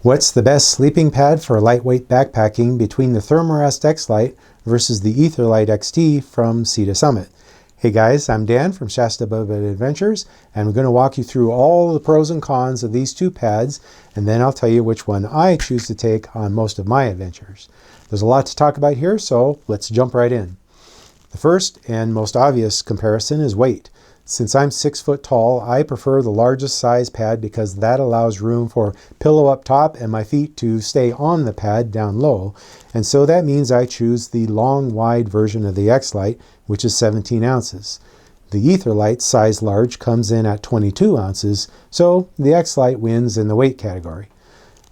What's the best sleeping pad for lightweight backpacking between the Thermarest Xlite versus the Etherlight XT from Sea to Summit? Hey guys, I'm Dan from ShastaBubba Adventures, and I'm going to walk you through all the pros and cons of these two pads, and then I'll tell you which one I choose to take on most of my adventures. There's a lot to talk about here, so let's jump right in. The first and most obvious comparison is weight. Since I'm 6 foot tall, I prefer the largest size pad because that allows room for pillow up top and my feet to stay on the pad down low. And so that means I choose the long, wide version of the Xlite, which is 17 ounces. The Etherlight size large comes in at 22 ounces, so the Xlite wins in the weight category.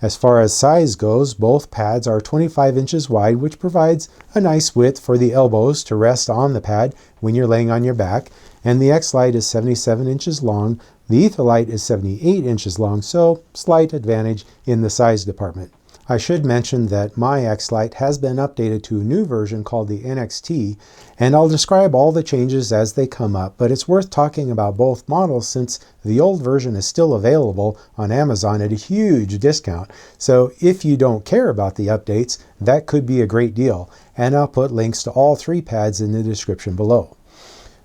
As far as size goes, both pads are 25 inches wide, which provides a nice width for the elbows to rest on the pad when you're laying on your back, and the Xlite is 77 inches long. The Etherlight is 78 inches long, so slight advantage in the size department. I should mention that my Xlite has been updated to a new version called the NXT, and I'll describe all the changes as they come up, but it's worth talking about both models since the old version is still available on Amazon at a huge discount. So if you don't care about the updates, that could be a great deal, and I'll put links to all three pads in the description below.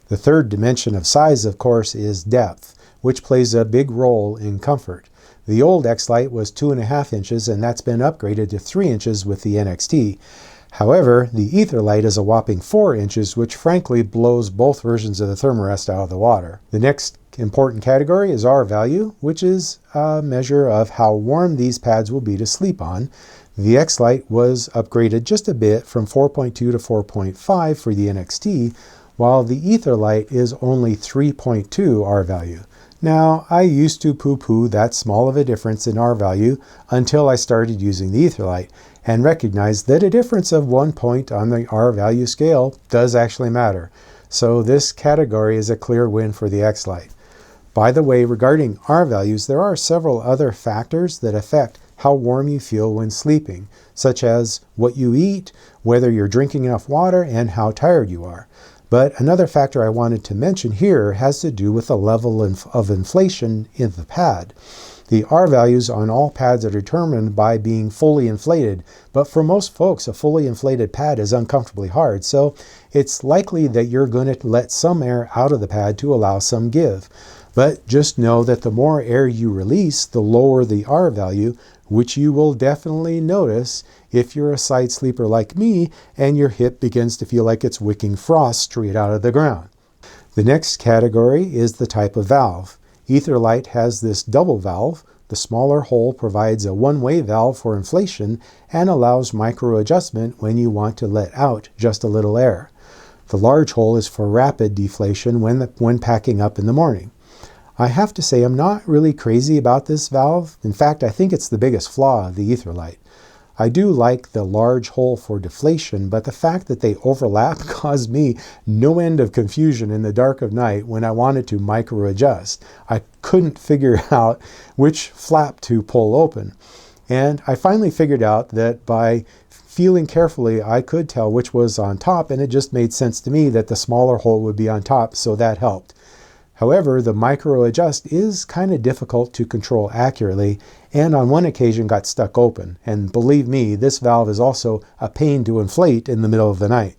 The third dimension of size, of course, is depth, which plays a big role in comfort. The old Xlite was 2.5 inches, and that's been upgraded to 3 inches with the NXT. However, the Etherlight is a whopping 4 inches, which frankly blows both versions of the Thermarest out of the water. The next important category is R value, which is a measure of how warm these pads will be to sleep on. The Xlite was upgraded just a bit from 4.2 to 4.5 for the NXT, while the Etherlight is only 3.2 R value. Now, I used to poo-poo that small of a difference in R value until I started using the Etherlight and recognized that a difference of 1 point on the R value scale does actually matter. So this category is a clear win for the Xlite. By the way, regarding R values, there are several other factors that affect how warm you feel when sleeping, such as what you eat, whether you're drinking enough water, and how tired you are. But another factor I wanted to mention here has to do with the level of inflation in the pad. The R values on all pads are determined by being fully inflated, but for most folks, a fully inflated pad is uncomfortably hard, so it's likely that you're going to let some air out of the pad to allow some give. But just know that the more air you release, the lower the R value, which you will definitely notice if you're a side sleeper like me and your hip begins to feel like it's wicking frost straight out of the ground. The next category is the type of valve. Etherlight has this double valve. The smaller hole provides a one-way valve for inflation and allows micro adjustment when you want to let out just a little air. The large hole is for rapid deflation when packing up in the morning. I have to say I'm not really crazy about this valve. In fact, I think it's the biggest flaw of the Etherlight. I do like the large hole for deflation, but the fact that they overlap caused me no end of confusion in the dark of night when I wanted to micro adjust. I couldn't figure out which flap to pull open. And I finally figured out that by feeling carefully, I could tell which was on top, and it just made sense to me that the smaller hole would be on top, so that helped. However, the micro adjust is kind of difficult to control accurately, and on one occasion got stuck open. And believe me, this valve is also a pain to inflate in the middle of the night.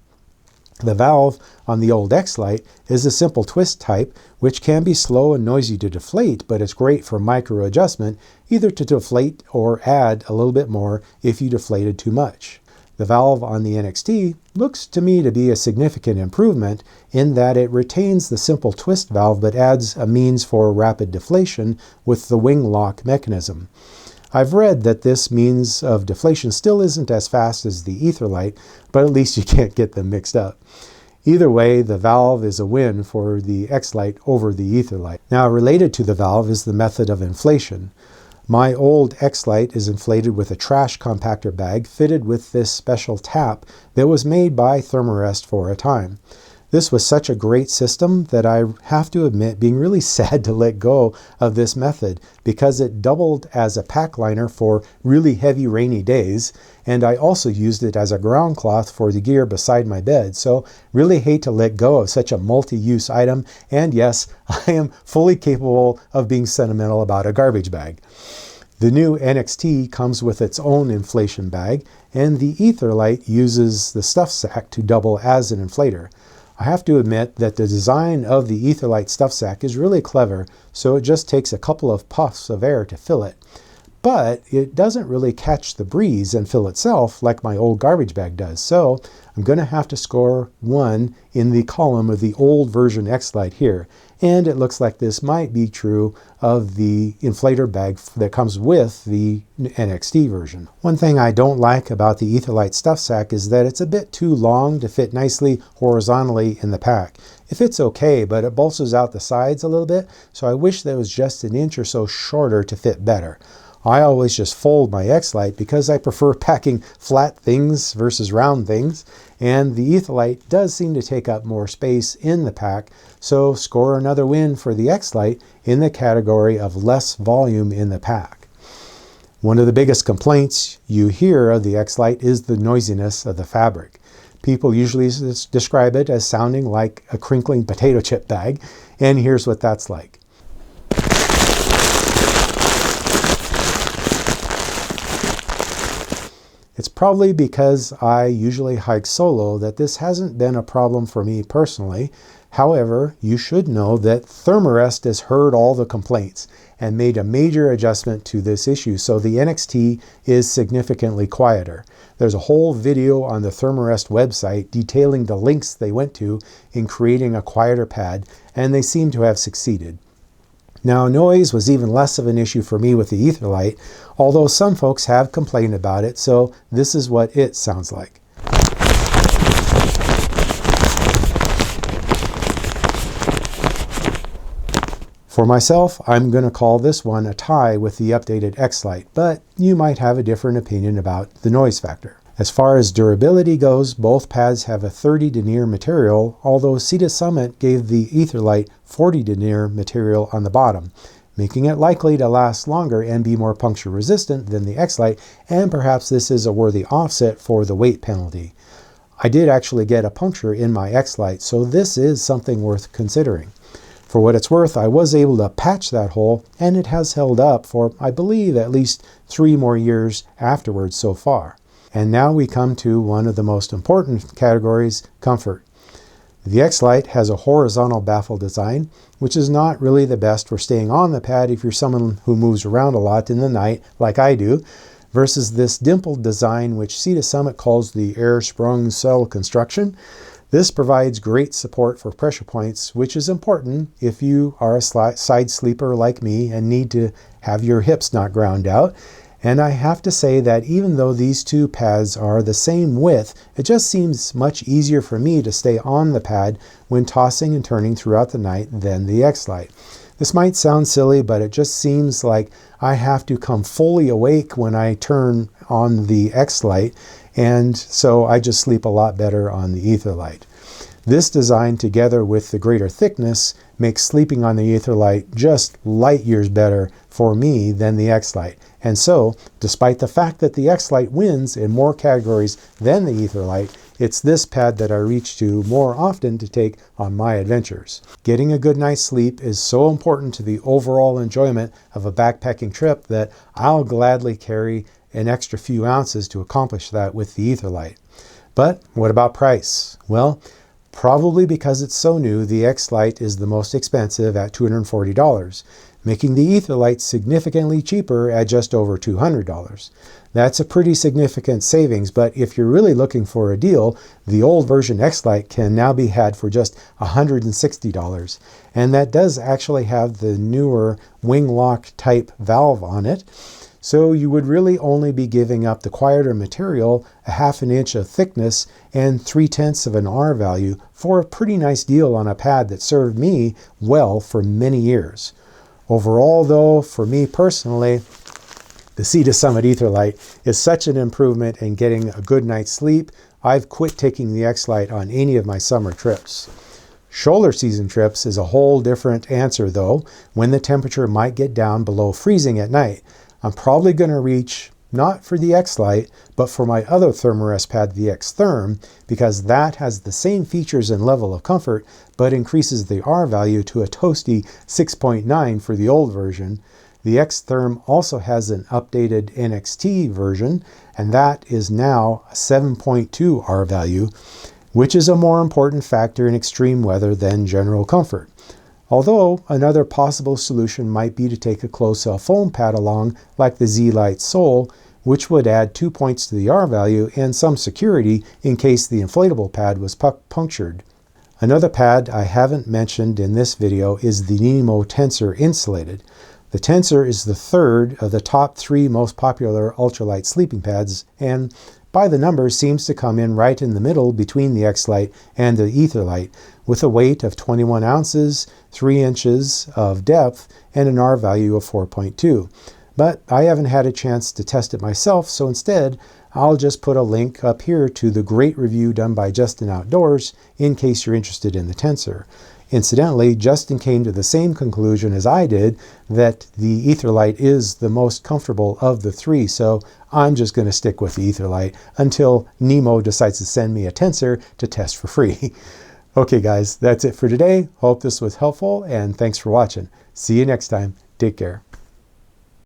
The valve on the old Xlite is a simple twist type, which can be slow and noisy to deflate, but it's great for micro adjustment, either to deflate or add a little bit more if you deflated too much. The valve on the NXT looks to me to be a significant improvement in that it retains the simple twist valve but adds a means for rapid deflation with the wing lock mechanism. I've read that this means of deflation still isn't as fast as the Etherlight, but at least you can't get them mixed up. Either way, the valve is a win for the Xlite over the Etherlight. Now, related to the valve is the method of inflation. My old Xlite is inflated with a trash compactor bag fitted with this special tap that was made by Thermarest for a time. This was such a great system that I have to admit being really sad to let go of this method because it doubled as a pack liner for really heavy rainy days, and I also used it as a ground cloth for the gear beside my bed. So really hate to let go of such a multi-use item, and yes, I am fully capable of being sentimental about a garbage bag. The new NXT comes with its own inflation bag, and the Etherlight uses the stuff sack to double as an inflator. I have to admit that the design of the Etherlight stuff sack is really clever, so it just takes a couple of puffs of air to fill it. But it doesn't really catch the breeze and fill itself like my old garbage bag does, so I'm going to have to score 1 in the column of the old version Xlite here. And it looks like this might be true of the inflator bag that comes with the NXT version. One thing I don't like about the Etherlight stuff sack is that it's a bit too long to fit nicely horizontally in the pack. It fits okay, but it bolsters out the sides a little bit, so I wish that it was just an inch or so shorter to fit better. I always just fold my Xlite because I prefer packing flat things versus round things, and the Etherlight does seem to take up more space in the pack, so score another win for the Xlite in the category of less volume in the pack. One of the biggest complaints you hear of the Xlite is the noisiness of the fabric. People usually describe it as sounding like a crinkling potato chip bag, and here's what that's like. It's probably because I usually hike solo that this hasn't been a problem for me personally. However, you should know that Thermarest has heard all the complaints and made a major adjustment to this issue, so the NXT is significantly quieter. There's a whole video on the Thermarest website detailing the links they went to in creating a quieter pad, and they seem to have succeeded. Now, noise was even less of an issue for me with the Etherlight, although some folks have complained about it, so this is what it sounds like. For myself, I'm going to call this one a tie with the updated Xlite, but you might have a different opinion about the noise factor. As far as durability goes, both pads have a 30 denier material, although ShastaBubba gave the Etherlight 40 denier material on the bottom, making it likely to last longer and be more puncture resistant than the Xlite, and perhaps this is a worthy offset for the weight penalty. I did actually get a puncture in my Xlite, so this is something worth considering. For what it's worth, I was able to patch that hole, and it has held up for, I believe, at least 3 more years afterwards so far. And now we come to one of the most important categories, comfort. The Xlite has a horizontal baffle design, which is not really the best for staying on the pad if you're someone who moves around a lot in the night, like I do, versus this dimpled design, which ShastaBubba calls the air-sprung cell construction. This provides great support for pressure points, which is important if you are a side sleeper like me and need to have your hips not ground out. And I have to say that even though these two pads are the same width, it just seems much easier for me to stay on the pad when tossing and turning throughout the night than the Xlite. This might sound silly, but it just seems like I have to come fully awake when I turn on the Xlite, and so I just sleep a lot better on the Etherlight. This design, together with the greater thickness, makes sleeping on the Etherlight just light years better for me than the Xlite. And so, despite the fact that the Xlite wins in more categories than the Etherlight, it's this pad that I reach to more often to take on my adventures. Getting a good night's sleep is so important to the overall enjoyment of a backpacking trip that I'll gladly carry an extra few ounces to accomplish that with the Etherlight. But what about price? Well, probably because it's so new, the Xlite is the most expensive at $240, making the Etherlight significantly cheaper at just over $200. That's a pretty significant savings, but if you're really looking for a deal, the old version Xlite can now be had for just $160, and that does actually have the newer wing lock type valve on it. So you would really only be giving up the quieter material, a ½ inch of thickness, and 3/10 of an R value for a pretty nice deal on a pad that served me well for many years. Overall though, for me personally, the ShastaBubba Etherlight is such an improvement in getting a good night's sleep, I've quit taking the Xlite on any of my summer trips. Shoulder season trips is a whole different answer though, when the temperature might get down below freezing at night. I'm probably going to reach, not for the Xlite, but for my other Thermarest pad, the Xtherm, because that has the same features and level of comfort, but increases the R value to a toasty 6.9 for the old version. The Xtherm also has an updated NXT version, and that is now a 7.2 R value, which is a more important factor in extreme weather than general comfort. Although another possible solution might be to take a closed-cell foam pad along like the Xlite Sol, which would add 2 points to the R value and some security in case the inflatable pad was punctured. Another pad I haven't mentioned in this video is the Nemo Tensor Insulated. The Tensor is the third of the top 3 most popular ultralight sleeping pads, and by the numbers seems to come in right in the middle between the Xlite and the Etherlight, with a weight of 21 ounces, 3 inches of depth, and an R value of 4.2. But I haven't had a chance to test it myself, so instead I'll just put a link up here to the great review done by Justin Outdoors in case you're interested in the Tensor. Incidentally, Justin came to the same conclusion as I did, that the Etherlight is the most comfortable of the 3, so I'm just going to stick with the Etherlight until Nemo decides to send me a Tensor to test for free. Okay guys, that's it for today. Hope this was helpful, and thanks for watching. See you next time. Take care.